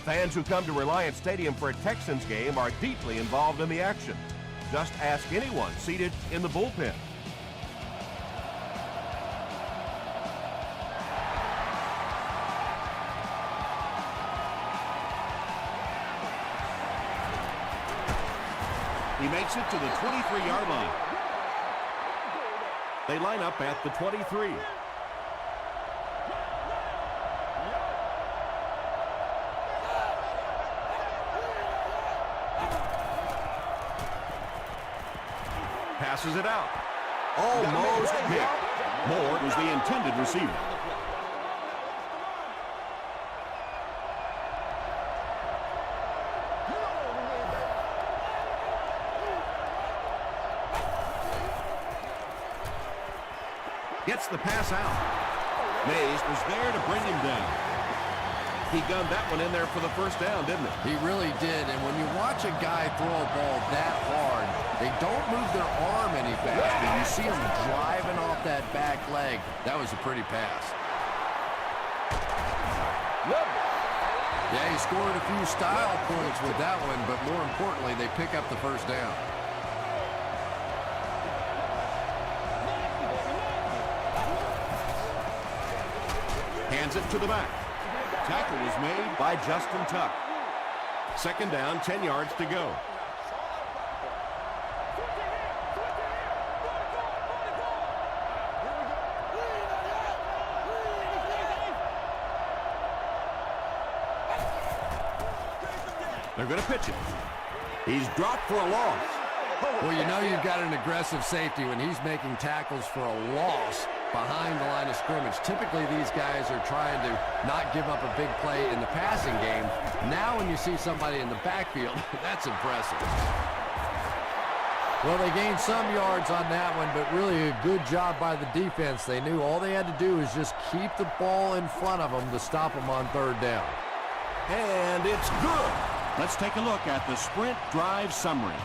Fans who come to Reliant Stadium for a Texans game are deeply involved in the action. Just ask anyone seated in the bullpen. He makes it to the 23-yard line. They line up at the 23. Passes it out. Almost hit. Moore was the intended receiver. Gets the pass out. Mays was there to bring him down. He gunned that one in there for the first down, didn't he? He really did. And when you watch a guy throw a ball that hard, they don't move their arm any faster. You see him driving off that back leg. That was a pretty pass. Yeah, he scored a few style points with that one, but more importantly, they pick up the first down. Hands it to the back. Tackle was made by Justin Tuck. Second down, 10 yards to go. They're going to pitch it. He's dropped for a loss. Well, you know you've got an aggressive safety when he's making tackles for a loss behind the line of scrimmage. Typically, these guys are trying to not give up a big play in the passing game. Now, when you see somebody in the backfield, that's impressive. Well, they gained some yards on that one, but really a good job by the defense. They knew all they had to do is just keep the ball in front of them to stop them on third down. And it's good. Let's take a look at the sprint drive summary.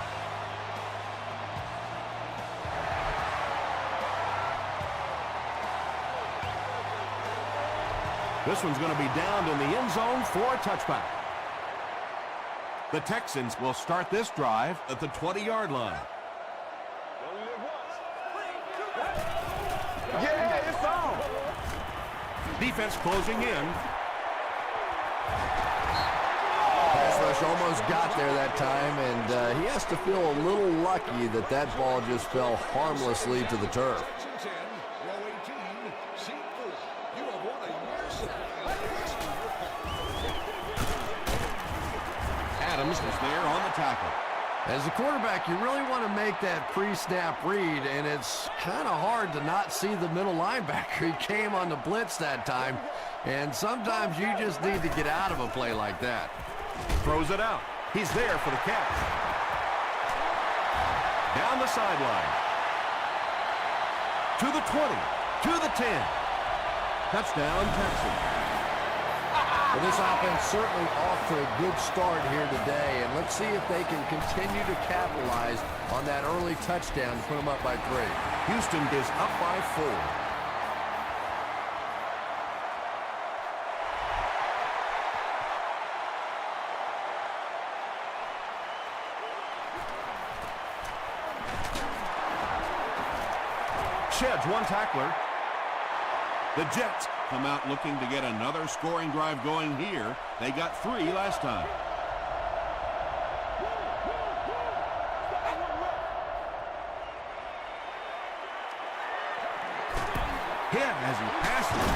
This one's going to be downed in the end zone for a touchback. The Texans will start this drive at the 20-yard line. Yeah, it's on. Defense closing in. Pass rush almost got there that time, and he has to feel a little lucky that that ball just fell harmlessly to the turf. Adams was there on the tackle. As a quarterback, you really want to make that pre-snap read, and it's kind of hard to not see the middle linebacker. He came on the blitz that time, and sometimes you just need to get out of a play like that. Throws it out. He's there for the catch. Down the sideline. To the 20. To the 10. Touchdown, Texans. Well, this offense certainly off to a good start here today, and let's see if they can continue to capitalize on that early touchdown to put them up by 3. Houston is up by 4. Sheds one tackler. The Jets come out looking to get another scoring drive going here. They got 3 last time. Hit as he passes.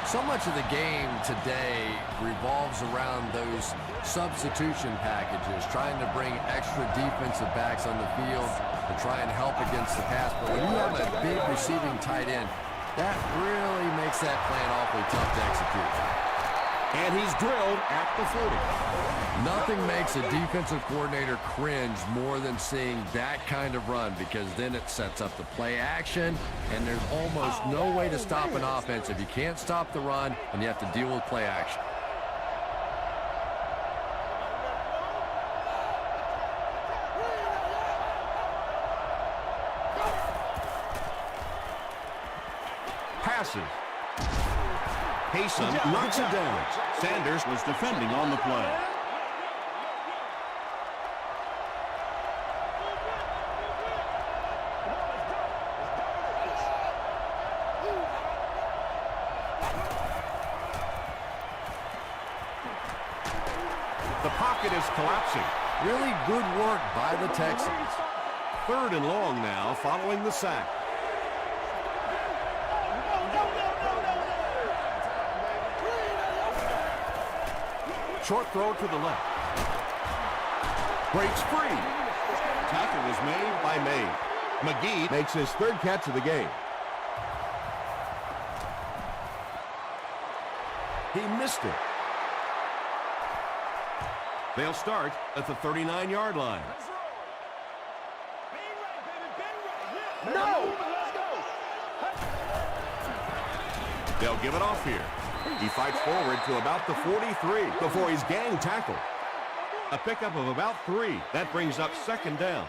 So much of the game today revolves around those substitution packages, trying to bring extra defensive backs on the field to try and help against the pass. But when you have a big receiving tight end, that really makes that plan awfully tough to execute. And he's drilled at the 40. Nothing makes a defensive coordinator cringe more than seeing that kind of run, because then it sets up the play action, and there's almost no way to stop an offense if you can't stop the run and you have to deal with play action. Passes. Haysom knocks it down. Sanders was defending on the play. The pocket is collapsing. Really good work by the Texans. 3rd and long now following the sack. Short throw to the left. Breaks free. Tackle was made by May. McGee makes his 3rd catch of the game. He missed it. They'll start at the 39-yard line. No! They'll give it off here. He fights forward to about the 43 before he's gang tackled. A pickup of about 3. That brings up 2nd down.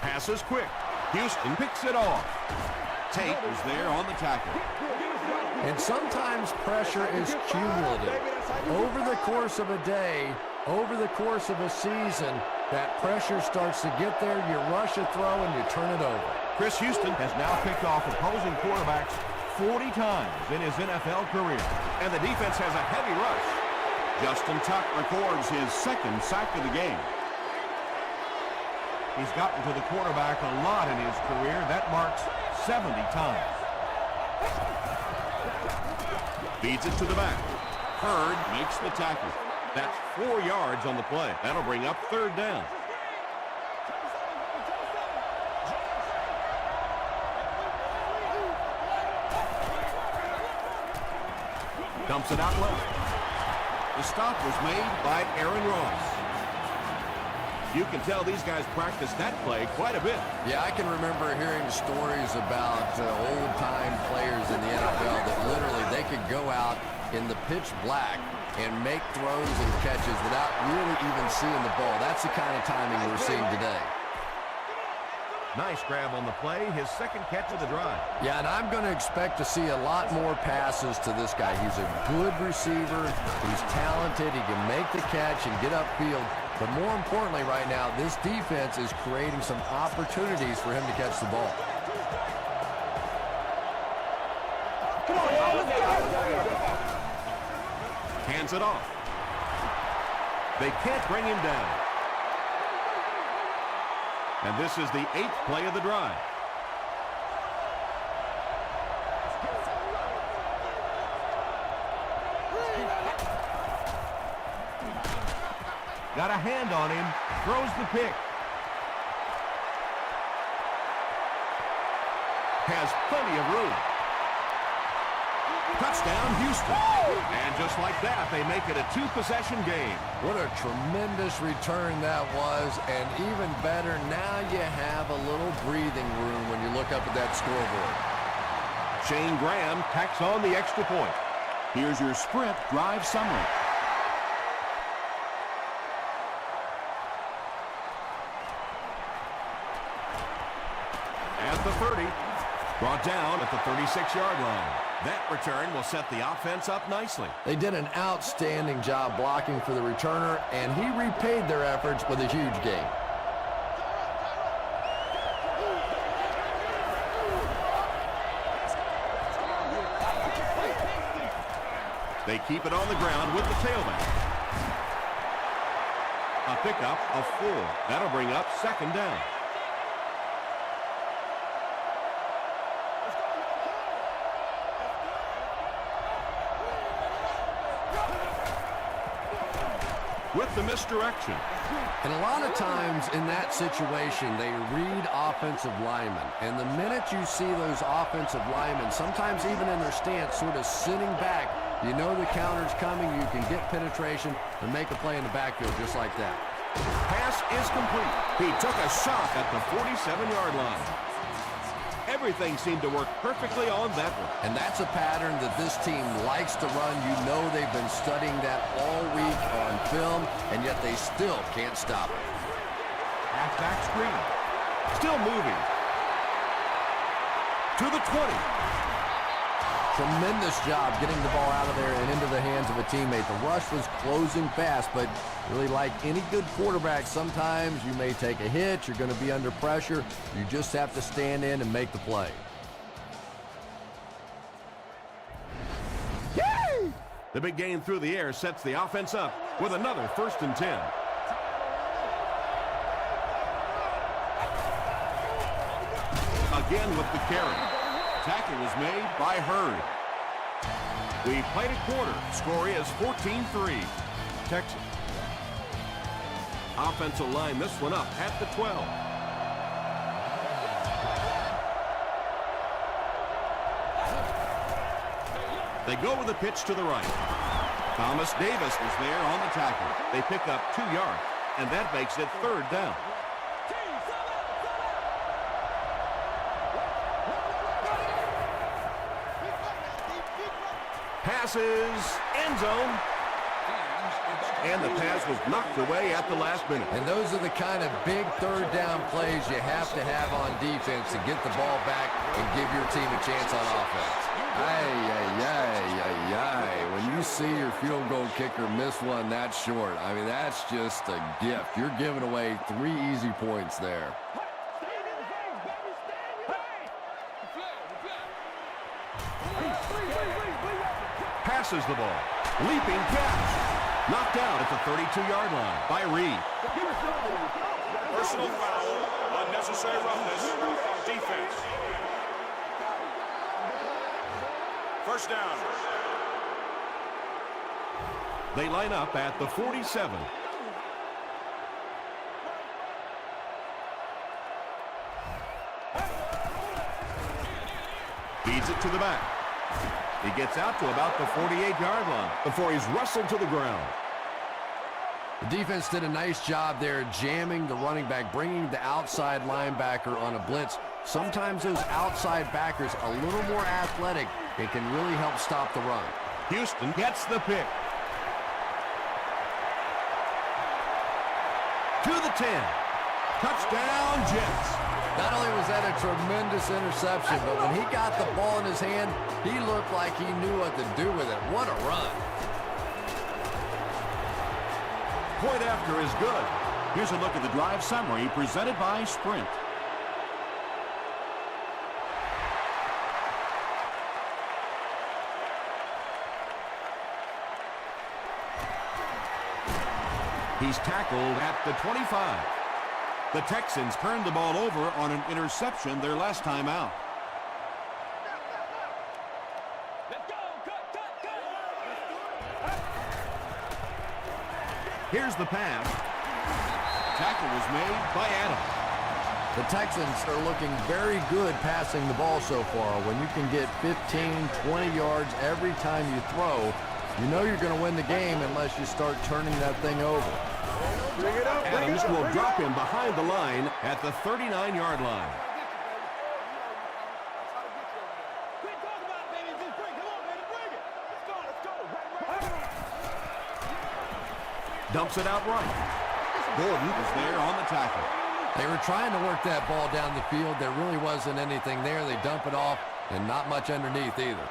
Pass is quick. Houston picks it off. Tate is there on the tackle. And sometimes pressure is cumulative. Over the course of a day, over the course of a season, that pressure starts to get there, you rush a throw, and you turn it over. Chris Houston has now picked off opposing quarterbacks 40 times in his NFL career. And the defense has a heavy rush. Justin Tuck records his 2nd sack of the game. He's gotten to the quarterback a lot in his career. That marks 70 times. Feeds it to the back. Hurd makes the tackle. That's 4 yards on the play. That'll bring up 3rd down. Dumps it out left. The stop was made by Aaron Ross. You can tell these guys practice that play quite a bit. Yeah, I can remember hearing stories about old-time players in the NFL that literally they could go out in the pitch black and make throws and catches without really even seeing the ball. That's the kind of timing we're seeing today. Nice grab on the play, his 2nd catch of the drive. Yeah, and I'm going to expect to see a lot more passes to this guy. He's a good receiver. He's talented. He can make the catch and get upfield. But more importantly right now, this defense is creating some opportunities for him to catch the ball. Come on, y'all, let's go! Hands it off. They can't bring him down. And this is the 8th play of the drive. Got a hand on him. Throws the pick. Has plenty of room. Touchdown, Houston. And just like that, they make it a 2-possession game. What a tremendous return that was. And even better, now you have a little breathing room when you look up at that scoreboard. Shane Graham tacks on the extra point. Here's your sprint drive summary. At the 30, brought down at the 36-yard line. That return will set the offense up nicely. They did an outstanding job blocking for the returner, and he repaid their efforts with a huge gain. They keep it on the ground with the tailback. A pickup of 4. That'll bring up 2nd down. With the misdirection. And a lot of times in that situation, they read offensive linemen. And the minute you see those offensive linemen, sometimes even in their stance, sort of sitting back, you know the counter's coming, you can get penetration and make a play in the backfield just like that. Pass is complete. He took a shot at the 47-yard line. Everything seemed to work perfectly on that one. And that's a pattern that this team likes to run. You know they've been studying that all week on film, and yet they still can't stop it. Halfback screen. Still moving. to the 20. Tremendous job getting the ball out of there and into the hands of a teammate. The rush was closing fast, but really like any good quarterback, sometimes you may take a hit. You're going to be under pressure. You just have to stand in and make the play. The big gain through the air sets the offense up with another 1st and 10. Again with the carry. Tackle was made by Hurd. We played a quarter. Score is 14-3. Texans. Offensive line this one up at the 12. They go with a pitch to the right. Thomas Davis is there on the tackle. They pick up 2 yards, and that makes it 3rd down. Passes, end zone. And the pass was knocked away at the last minute. And those are the kind of big 3rd down plays you have to have on defense to get the ball back and give your team a chance on offense. When you see your field goal kicker miss one that short, I mean, that's just a gift. You're giving away 3 easy points there. Passes the ball. Leaping catch. Knocked out at the 32-yard line by Reed. Personal foul, unnecessary roughness, defense. 1st down. They line up at the 47. Feeds it to the back. He gets out to about the 48-yard line before he's wrestled to the ground. The defense did a nice job there jamming the running back, bringing the outside linebacker on a blitz. Sometimes those outside backers a little more athletic. It can really help stop the run. Houston gets the pick. To the 10. Touchdown, Jets. Not only was that a tremendous interception, but when he got the ball in his hand, he looked like he knew what to do with it. What a run. Point after is good. Here's a look at the drive summary presented by Sprint. He's tackled at the 25. The Texans turned the ball over on an interception their last time out. Here's the pass. Tackle was made by Adams. The Texans are looking very good passing the ball so far. When you can get 15, 20 yards every time you throw, you know you're going to win the game unless you start turning that thing over. Adams will drop him behind the line at the 39-yard line. Dumps it out right. Gordon is there on the tackle. They were trying to work that ball down the field. There really wasn't anything there. They dump it off, and not much underneath either.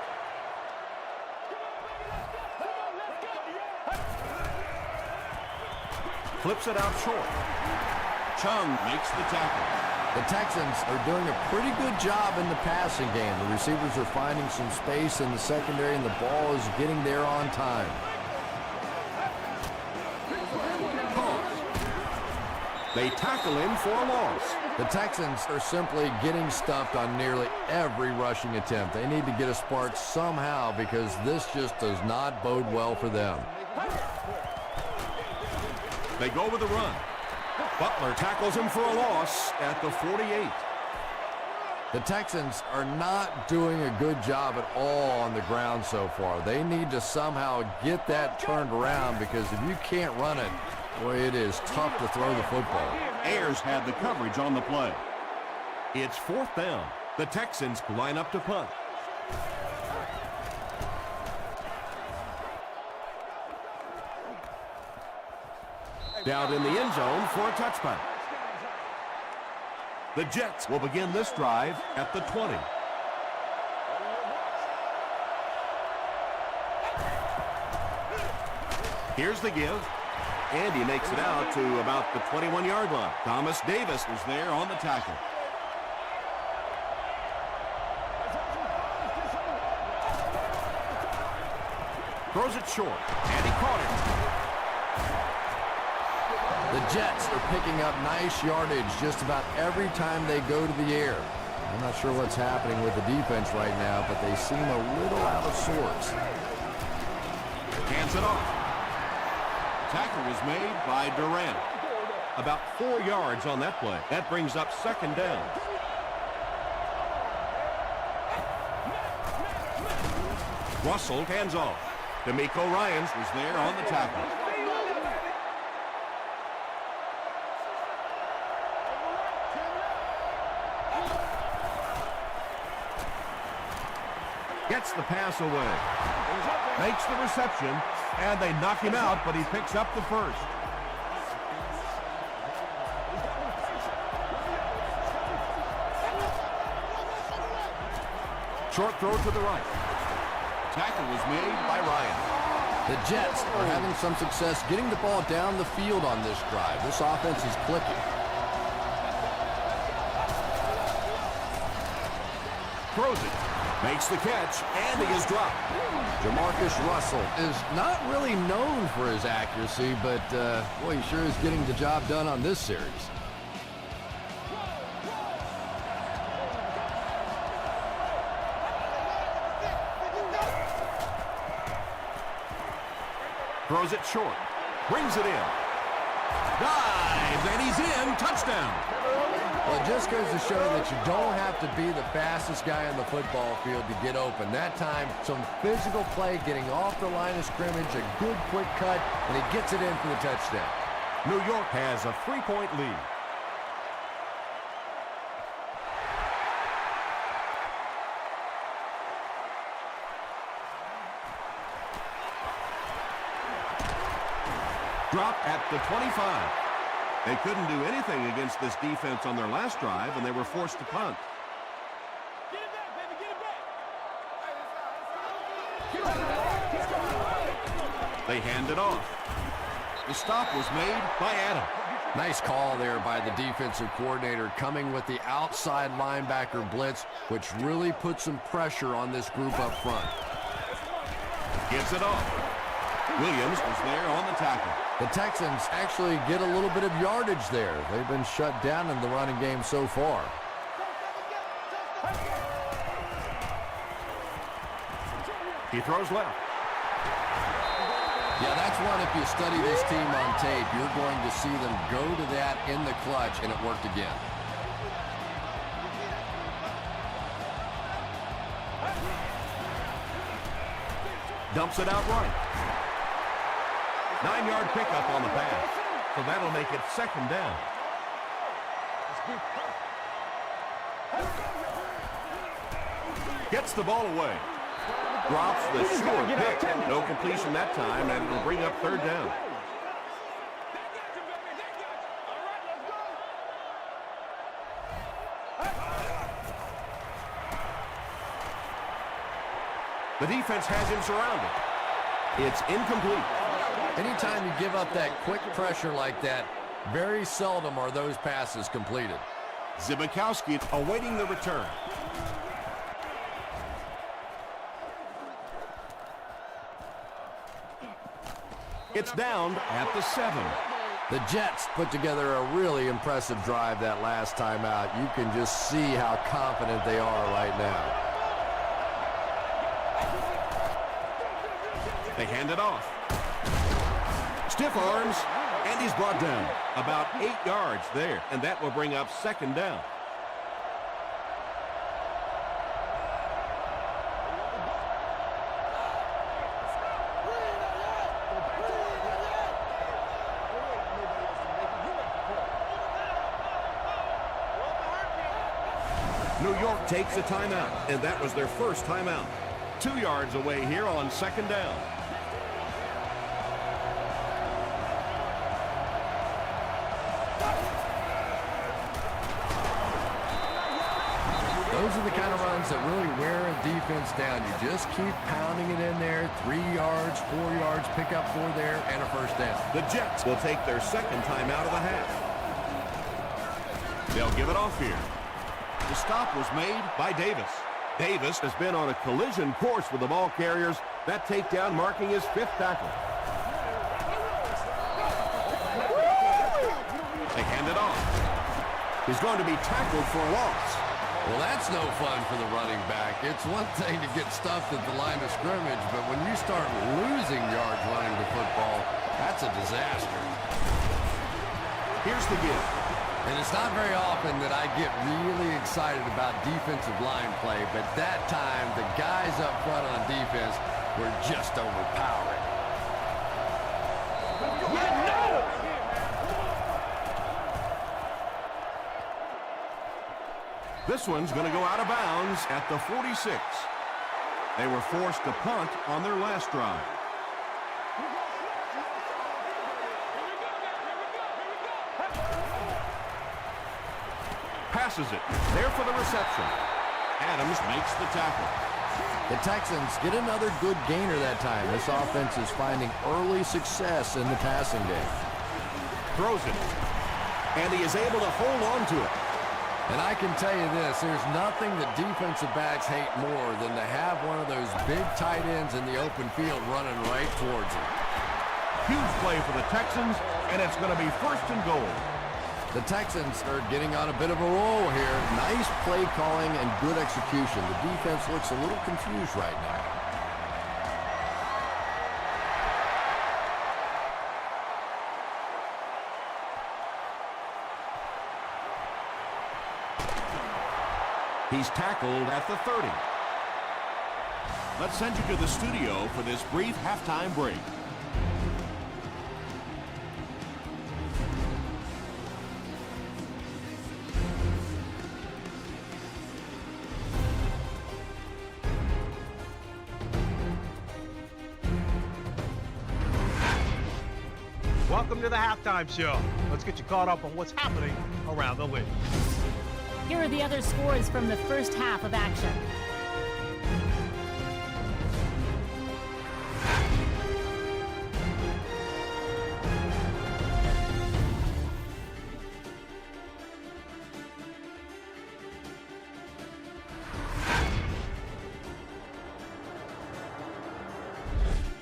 Flips it out short. Chung makes the tackle. The Texans are doing a pretty good job in the passing game. The receivers are finding some space in the secondary, and the ball is getting there on time. They tackle him for a loss. The Texans are simply getting stuffed on nearly every rushing attempt. They need to get a spark somehow because this just does not bode well for them. They go with a run. Butler tackles him for a loss at the 48. The Texans are not doing a good job at all on the ground so far. They need to somehow get that turned around because if you can't run it, boy, it is tough to throw the football. Ayers had the coverage on the play. It's 4th down. The Texans line up to punt. Down in the end zone for a touchback. The Jets will begin this drive at the 20. Here's the give. And he makes it out to about the 21-yard line. Thomas Davis was there on the tackle. Throws it short, and he caught it. The Jets are picking up nice yardage just about every time they go to the air. I'm not sure what's happening with the defense right now, but they seem a little out of sorts. Hands it off. Tackle was made by Durant. About 4 yards on that play. That brings up second down. Russell hands off. D'Amico Ryans was there on the tackle. Gets the pass away. Makes the reception, and they knock him out, but he picks up the first. Short throw to the right. Tackle was made by Ryan. The Jets are having some success getting the ball down the field on this drive. This offense is clicking. Throws it. Makes the catch, and he is dropped. Jamarcus Russell is not really known for his accuracy, but boy, he sure is getting the job done on this series. Throws it short. Brings it in. Dives, and he's in. Touchdown. Well, it just goes to show that you don't have to be the fastest guy on the football field to get open. That time, some physical play, getting off the line of scrimmage, a good quick cut, and he gets it in for the touchdown. New York has a 3-point lead. Drop at the 25. They couldn't do anything against this defense on their last drive, and they were forced to punt. Get it back, baby, get it back. They hand it off. The stop was made by Adam. Nice call there by the defensive coordinator, coming with the outside linebacker blitz, which really put some pressure on this group up front. Gives it off. Williams was there on the tackle. The Texans actually get a little bit of yardage there. They've been shut down in the running game so far. He throws left. Yeah, that's one, if you study this team on tape, you're going to see them go to that in the clutch, and it worked again. Dumps it out right. 9-yard pickup on the pass. So that'll make it second down. Gets the ball away. Drops the short pick. No completion that time, and it'll bring up third down. The defense has him surrounded. It's incomplete. Anytime you give up that quick pressure like that, very seldom are those passes completed. Zibikowski awaiting the return. It's down at the 7. The Jets put together a really impressive drive that last time out. You can just see how confident they are right now. They hand it off. Stiff arms, and he's brought down. About 8 yards there, and that will bring up second down. New York takes a timeout, and that was their first timeout. 2 yards away here on second down. Those those are the kind of runs that really wear a defense down. You just keep pounding it in there, 3 yards, 4 yards, pick up 4 there, and a first down. The Jets will take their second time out of the half. They'll give it off here. The stop was made by Davis. Davis has been on a collision course with the ball carriers. That takedown marking his 5th tackle. They hand it off. He's going to be tackled for a loss. Well, that's no fun for the running back. It's one thing to get stuffed at the line of scrimmage, but when you start losing yards running the football, that's a disaster. Here's the give. And it's not very often that I get really excited about defensive line play, but that time the guys up front on defense were just overpowering. This one's going to go out of bounds at the 46. They were forced to punt on their last drive. Passes it. There for the reception. Adams makes the tackle. The Texans get another good gainer that time. This offense is finding early success in the passing game. Throws it. And he is able to hold on to it. And I can tell you this, there's nothing that defensive backs hate more than to have one of those big tight ends in the open field running right towards them. Huge play for the Texans, and it's going to be 1st and goal. The Texans are getting on a bit of a roll here. Nice play calling and good execution. The defense looks a little confused right now. He's tackled at the 30. Let's send you to the studio for this brief halftime break. Welcome to the halftime show. Let's get you caught up on what's happening around the league. Here are the other scores from the first half of action.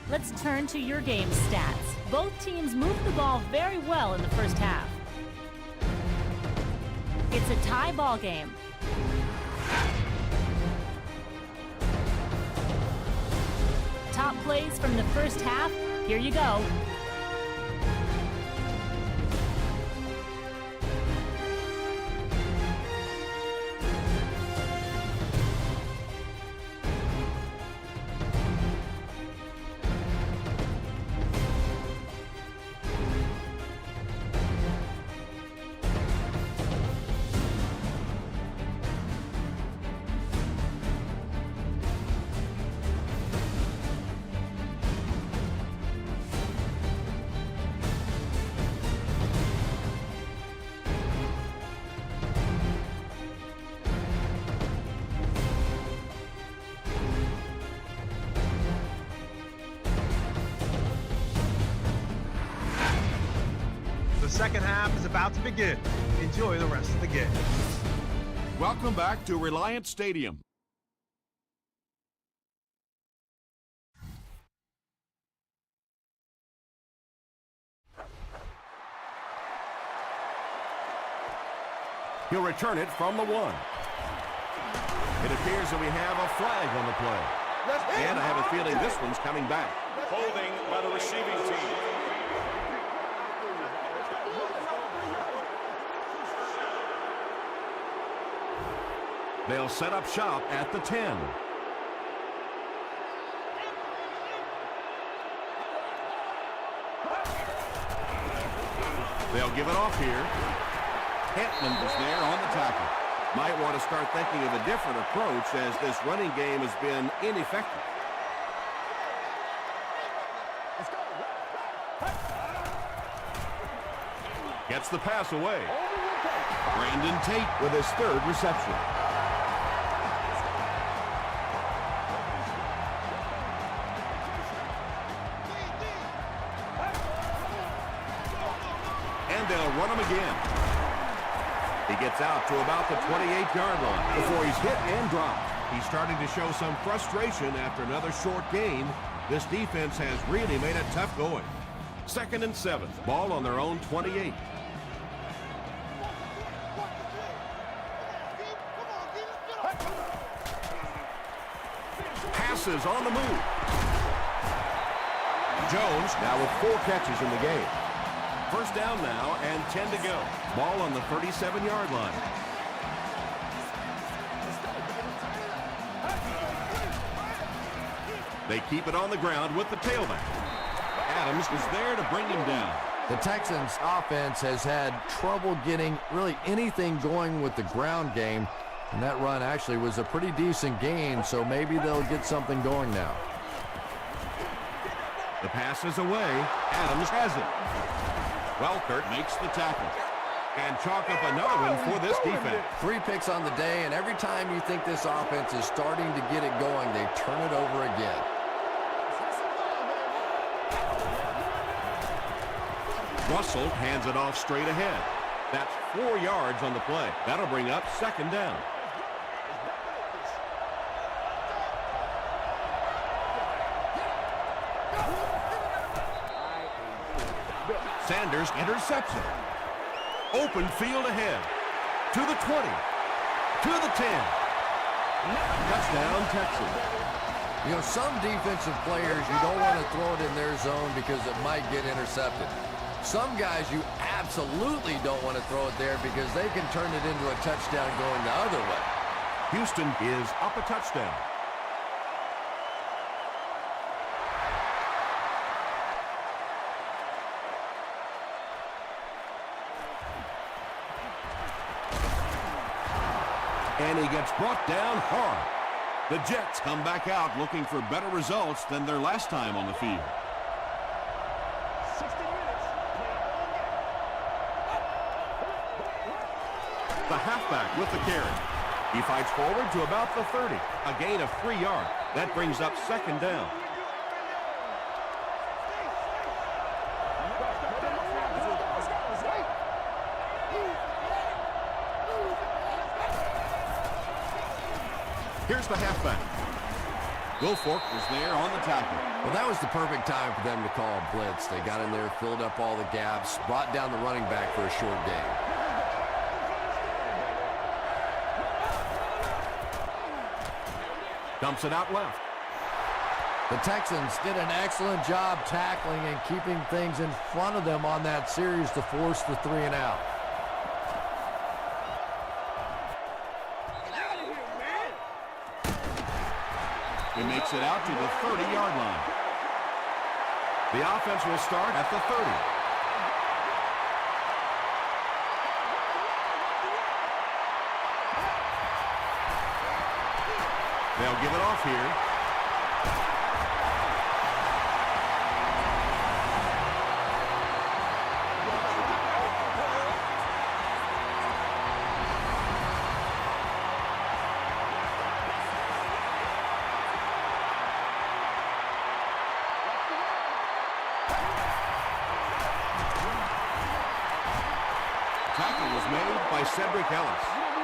Let's turn to your game stats. Both teams moved the ball very well in the first half. It's a tie ball game. Top plays from the first half. Here you go. The second half is about to begin. Enjoy the rest of the game. Welcome back to Reliant Stadium. He'll return it from the 1. It appears that we have a flag on the play. And I have a feeling this one's coming back. Holding by the receiving team. They'll set up shop at the 10. They'll give it off here. Hentman was there on the tackle. Might want to start thinking of a different approach as this running game has been ineffective. Gets the pass away. Brandon Tate with his 3rd reception. they'll run him again. He gets out to about the 28-yard line before he's hit and dropped. He's starting to show some frustration after another short gain. This defense has really made it tough going. 2nd and 7. Ball on their own 28. Passes on the move. Jones now with 4 catches in the game. First down now and 10 to go. Ball on the 37-yard line. They keep it on the ground with the tailback. Adams is there to bring him down. The Texans offense has had trouble getting really anything going with the ground game. And that run actually was a pretty decent gain, so maybe they'll get something going now. The pass is away. Adams has it. Welkert makes the tackle. And chalk up another one for this defense. 3 picks on the day, and every time you think this offense is starting to get it going, they turn it over again. Russell hands it off straight ahead. That's 4 yards on the play. That'll bring up 2nd down. Sanders intercepts it. Open field ahead. To the 20. To the 10. Touchdown, Texans. You know, some defensive players, you don't want to throw it in their zone because it might get intercepted. Some guys, you absolutely don't want to throw it there because they can turn it into a touchdown going the other way. Houston is up a touchdown. And he gets brought down hard. The Jets come back out looking for better results than their last time on the field. 60 minutes. The halfback with the carry. He fights forward to about the 30. A gain of 3 yards. That brings up 2nd down. Here's the halfback. Wilfork was there on the tackle. Well, that was the perfect time for them to call a blitz. They got in there, filled up all the gaps, brought down the running back for a short gain. Dumps it out left. The Texans did an excellent job tackling and keeping things in front of them on that series to force the 3 and out. He makes it out to the 30-yard line. The offense will start at the 30. They'll give it off here. Tackle was made by Cedric Ellis.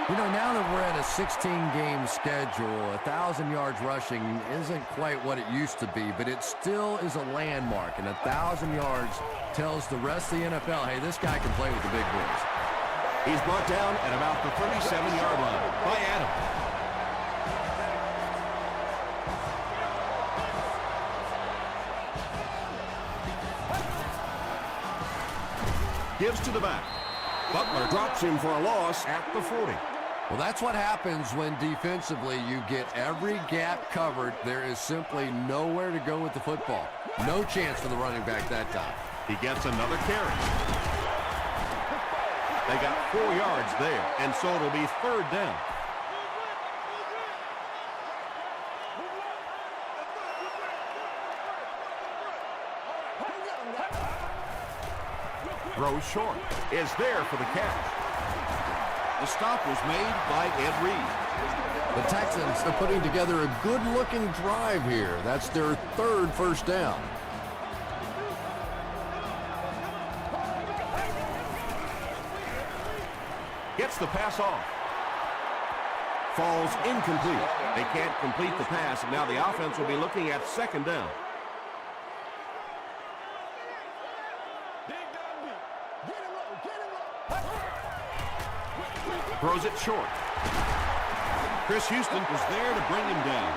You know, now that we're at a 16-game schedule, 1,000 yards rushing isn't quite what it used to be, but it still is a landmark, and 1,000 yards tells the rest of the NFL, hey, this guy can play with the big boys. He's brought down at about the 37-yard line by Adams. Gives to the back. Butler drops him for a loss at the 40. Well, that's what happens when defensively you get every gap covered. There is simply nowhere to go with the football. No chance for the running back that time. He gets another carry. They got 4 yards there, and so it'll be 3rd down. Throws short. Is there for the catch. The stop was made by Ed Reed. The Texans are putting together a good-looking drive here. That's their 3rd first down. gets the pass off. Falls incomplete. They can't complete the pass, and now the offense will be looking at second down. Throws it short. Chris Houston was there to bring him down.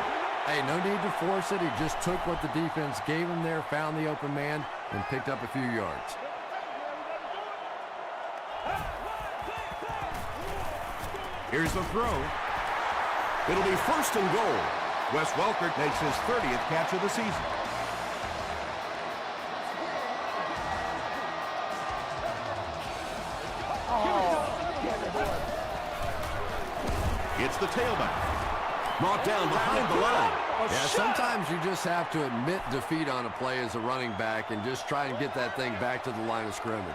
Hey, no need to force it. He just took what the defense gave him there, found the open man, and picked up a few yards. Here's the throw. It'll be first and goal. Wes Welker makes his 30th catch of the season. It's the tailback. Brought down behind the line. Yeah, sometimes you just have to admit defeat on a play as a running back and just try and get that thing back to the line of scrimmage.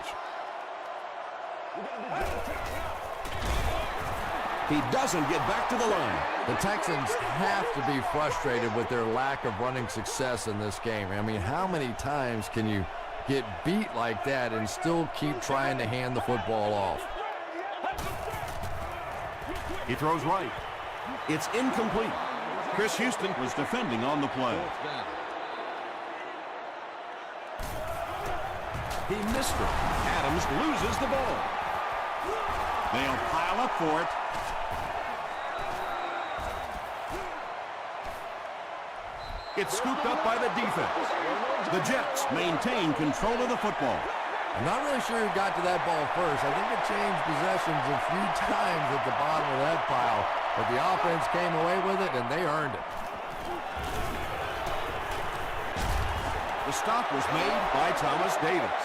He doesn't get back to the line. The Texans have to be frustrated with their lack of running success in this game. I mean, how many times can you get beat like that and still keep trying to hand the football off? He throws right. It's incomplete. Chris Houston was defending on the play. He missed it. Adams loses the ball. They'll pile up for it. It's scooped up by the defense. The Jets maintain control of the football. I'm not really sure who got to that ball first. I think it changed possessions a few times at the bottom of that pile, but the offense came away with it, and they earned it. The stop was made by Thomas Davis.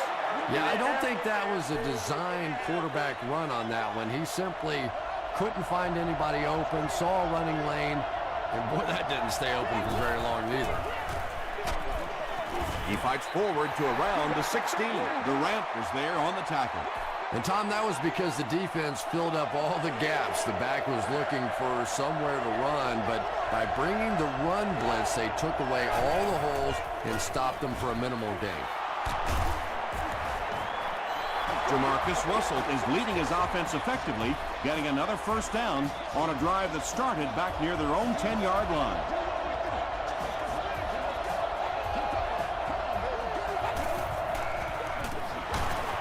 Yeah, I don't think that was a designed quarterback run on that one. He simply couldn't find anybody open, saw a running lane, and boy, that didn't stay open for very long either. He fights forward to around the 16. Durant was there on the tackle. And, Tom, that was because the defense filled up all the gaps. The back was looking for somewhere to run, but by bringing the run blitz, they took away all the holes and stopped them for a minimal gain. Jamarcus Russell is leading his offense effectively, getting another first down on a drive that started back near their own 10-yard line.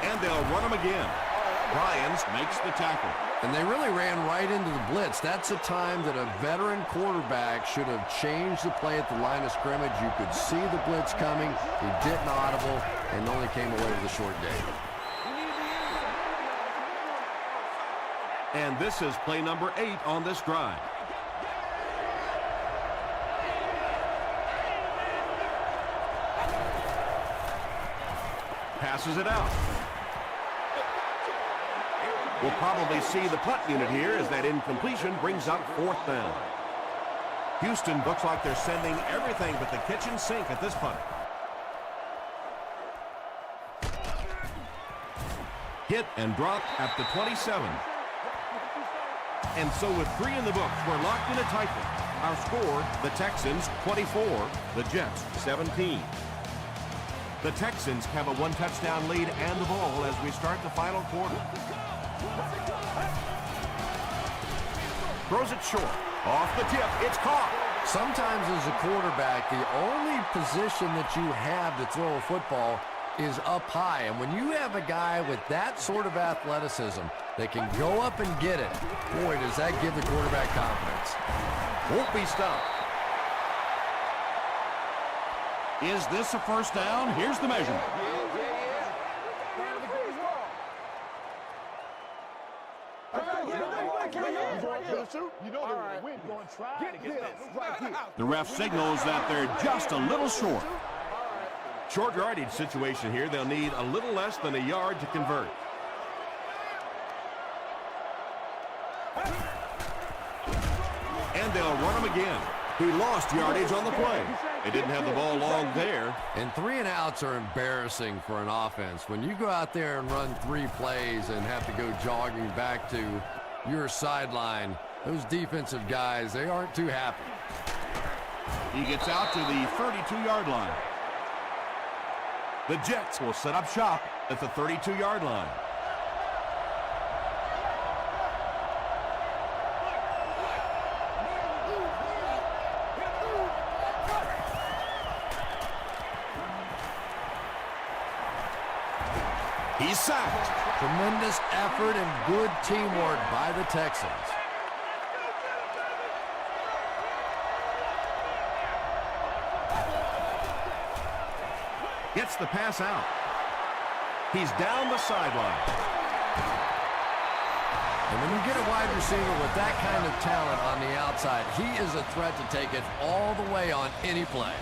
And they'll run him again. Ryans makes the tackle. And they really ran right into the blitz. That's a time that a veteran quarterback should have changed the play at the line of scrimmage. You could see the blitz coming. He didn't audible and only came away with a short gain. And this is play number 8 on this drive. Passes it out. We'll probably see the punt unit here as that incompletion brings up fourth down. Houston looks like they're sending everything but the kitchen sink at this punt. Hit and drop at the 27. And so with 3 in the books, we're locked in a tight one. Our score, the Texans 24, the Jets 17. The Texans have a 1-touchdown lead and the ball as we start the final quarter. Throws it short. Off the tip. It's caught. Sometimes as a quarterback, the only position that you have to throw a football is up high. And when you have a guy with that sort of athleticism that can go up and get it, boy, does that give the quarterback confidence. Won't be stopped. Is this a first down? Here's the measurement. The ref signals that they're just a little short. Short yardage situation here. They'll need a little less than a yard to convert. And they'll run him again. He lost yardage on the play. They didn't have the ball long there. And 3 and outs are embarrassing for an offense. When you go out there and run 3 plays and have to go jogging back to your sideline, those defensive guys, they aren't too happy. He gets out to the 32-yard line. The Jets will set up shop at the 32-yard line. He's sacked. Tremendous effort and good teamwork by the Texans. Gets the pass out. He's down the sideline. And when you get a wide receiver with that kind of talent on the outside, he is a threat to take it all the way on any play.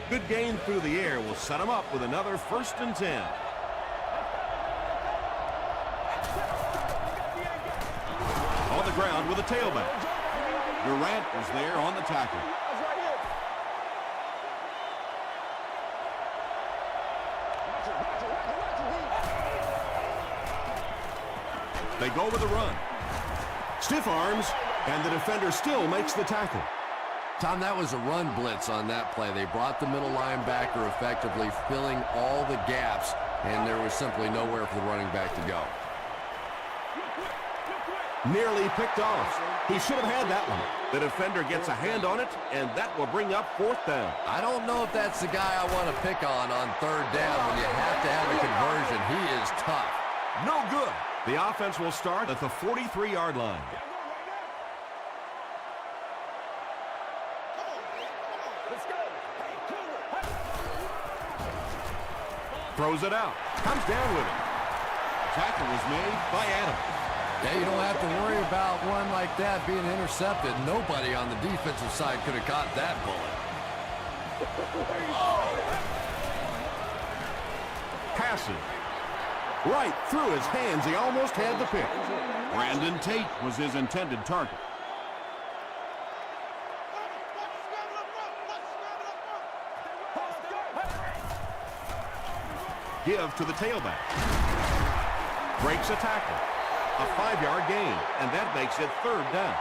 Good gain through the air will set him up with another 1st and 10. On the ground with a tailback. Durant was there on the tackle. They go with a run. Stiff arms, and the defender still makes the tackle. Tom, that was a run blitz on that play. They brought the middle linebacker effectively, filling all the gaps, and there was simply nowhere for the running back to go. Nearly picked off. He should have had that one. The defender gets a hand on it, and that will bring up 4th down. I don't know if that's the guy I want to pick on 3rd down when you have to have a conversion. He is tough. No good. The offense will start at the 43-yard line. Throws it out. Comes down with it. Tackle was made by Adams. Yeah, you don't have to worry about one like that being intercepted. Nobody on the defensive side could have caught that bullet. Passes. Right through his hands. He almost had the pick. Brandon Tate was his intended target. Give to the tailback. Breaks a tackle. A 5-yard gain, and that makes it 3rd down.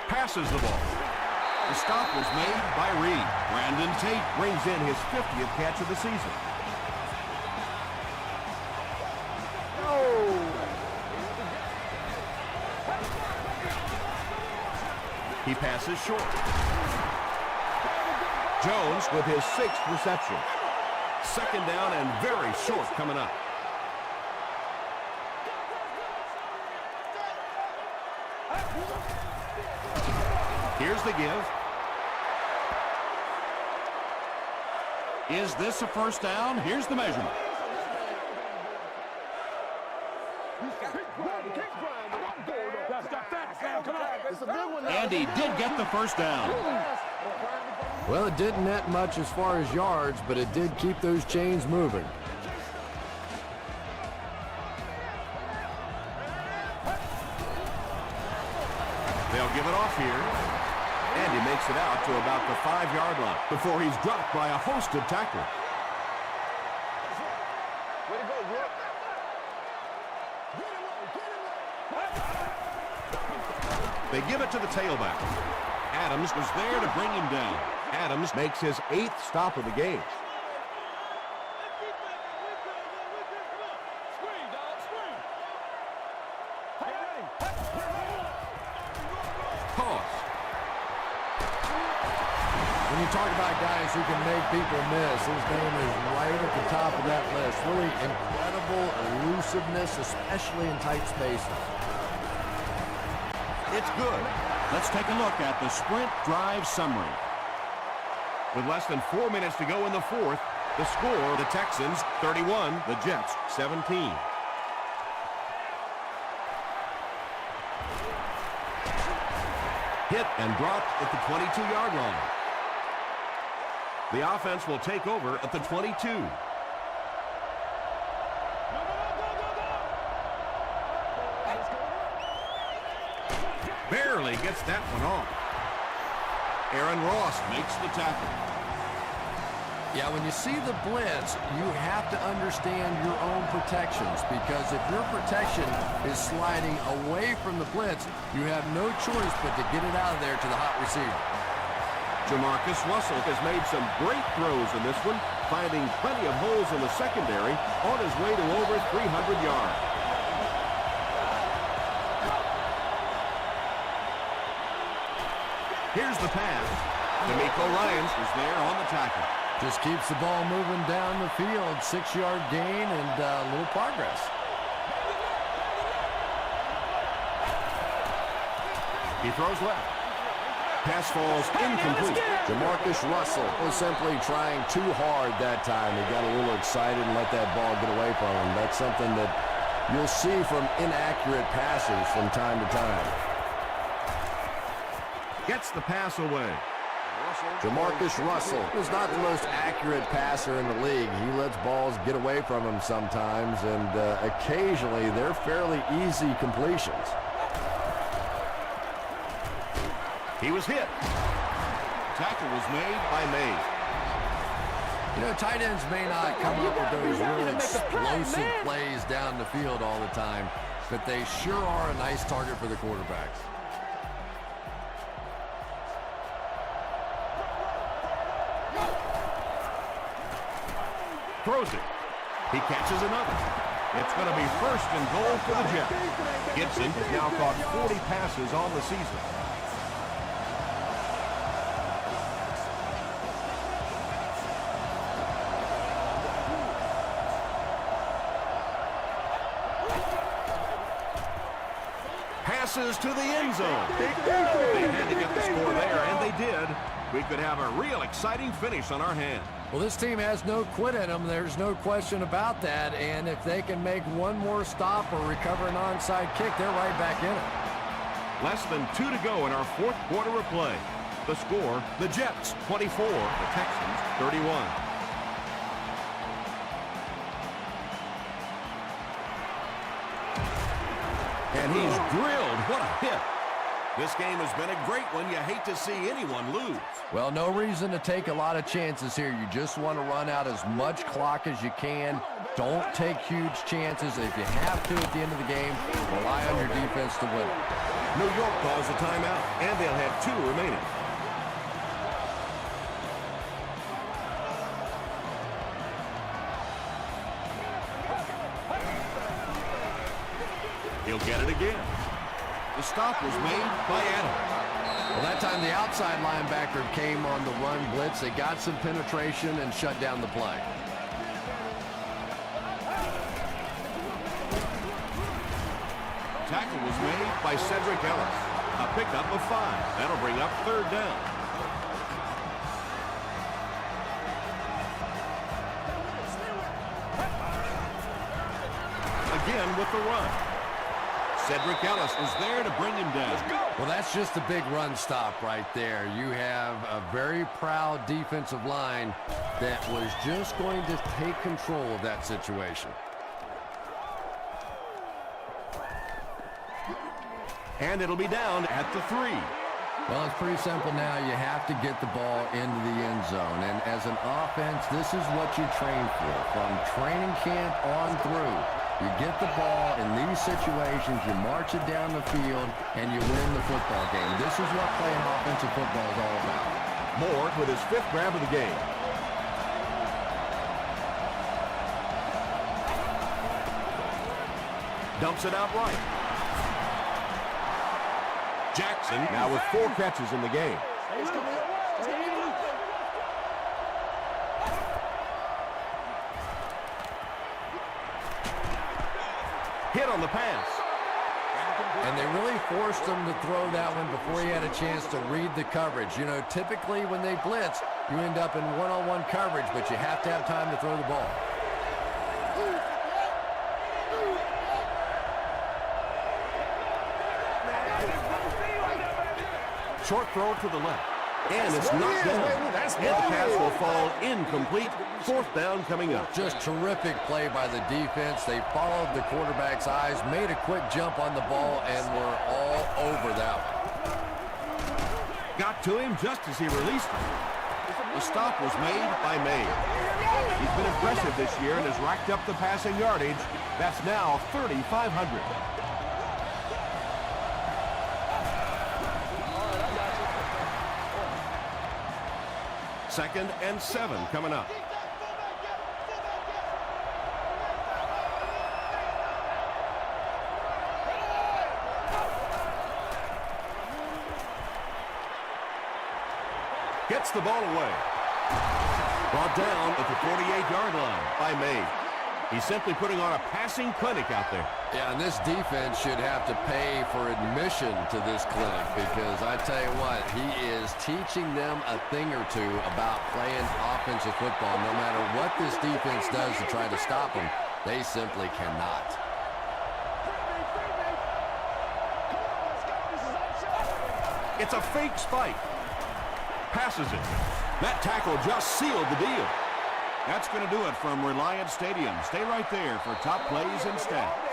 Passes the ball. The stop was made by Reed. Brandon Tate brings in his 50th catch of the season. He passes short. Jones with his 6th reception. 2nd down and very short coming up. Here's the give. Is this a 1st down? Here's the measurement. And he did get the 1st down. Well, it didn't net much as far as yards, but it did keep those chains moving. They'll give it off here. And he makes it out to about the 5-yard line before he's dropped by a host of tacklers. They give it to the tailback. Adams was there to bring him down. Adams makes his 8th stop of the game. Toss. When you talk about guys who can make people miss, his name is right at the top of that list. Really incredible elusiveness, especially in tight spaces. It's good. Let's take a look at the sprint drive summary. With less than 4 minutes to go in the 4th, the score, the Texans 31, the Jets 17. Hit and dropped at the 22-yard line. The offense will take over at the 22. Barely gets that one off. Aaron Ross makes the tackle. Yeah, when you see the blitz, you have to understand your own protections, because if your protection is sliding away from the blitz, you have no choice but to get it out of there to the hot receiver. Jamarcus Russell has made some great throws in this one, finding plenty of holes in the secondary on his way to over 300 yards. Here's the pass. D'Amico Ryans is there on the tackle. Just keeps the ball moving down the field. 6-yard gain and a little progress. He throws left. Pass falls incomplete. Jamarcus Russell was simply trying too hard that time. He got a little excited and let that ball get away from him. That's something that you'll see from inaccurate passes from time to time. Gets the pass away. Jamarcus Russell is not the most accurate passer in the league. He lets balls get away from him sometimes, and occasionally they're fairly easy completions. He was hit. Tackle was made by Mays. You know, tight ends may not come up with those real explosive plays down the field all the time, but they sure are a nice target for the quarterbacks. Throws it. He catches another. It's going to be first and goal for the Jets. Gibson has now caught 40 passes on the season. Passes to the end zone. They had to get the score there, and they did. We could have a real exciting finish on our hands. Well, this team has no quit in them. There's no question about that. And if they can make one more stop or recover an onside kick, they're right back in it. Less than 2 to go in our fourth quarter of play. The score, the Jets 24, the Texans 31. And he's drilled. What a hit. This game has been a great one. You hate to see anyone lose. Well, no reason to take a lot of chances here. You just want to run out as much clock as you can. Don't take huge chances. If you have to at the end of the game, rely on your defense to win it. New York calls a timeout, and they'll have 2 remaining. He'll get it again. The stop was made by Adams. Well, that time the outside linebacker came on the run blitz. They got some penetration and shut down the play. Tackle was made by Cedric Ellis. A pickup of 5. That'll bring up 3rd down. Again with the run. Cedric Ellis is there to bring him down. Well, that's just a big run stop right there. You have a very proud defensive line that was just going to take control of that situation. And it'll be down at the 3. Well, it's pretty simple now. You have to get the ball into the end zone. And as an offense, this is what you train for. From training camp on through, you get the ball in these situations, you march it down the field, and you win the football game. This is what playing offensive football is all about. Moore with his 5th grab of the game. Dumps it out right. Jackson now with 4 catches in the game. Hit on the pass. And they really forced him to throw that one before he had a chance to read the coverage. You know, typically when they blitz, you end up in one-on-one coverage, but you have to have time to throw the ball. Short throw to the left. And it's knocked down. And the pass will fall incomplete. 4th down coming up. Just terrific play by the defense. They followed the quarterback's eyes, made a quick jump on the ball, and were all over that one. Got to him just as he released it. The stop was made by May. He's been impressive this year and has racked up the passing yardage. That's now 3,500. 2nd and 7 coming up. Gets the ball away. Brought down at the 48-yard line by May. He's simply putting on a passing clinic out there. Yeah, and this defense should have to pay for admission to this clinic because I tell you what, he is teaching them a thing or two about playing offensive football. No matter what this defense does to try to stop them, they simply cannot. It's a fake spike. Passes it. That tackle just sealed the deal. That's going to do it from Reliant Stadium. Stay right there for top plays and stats.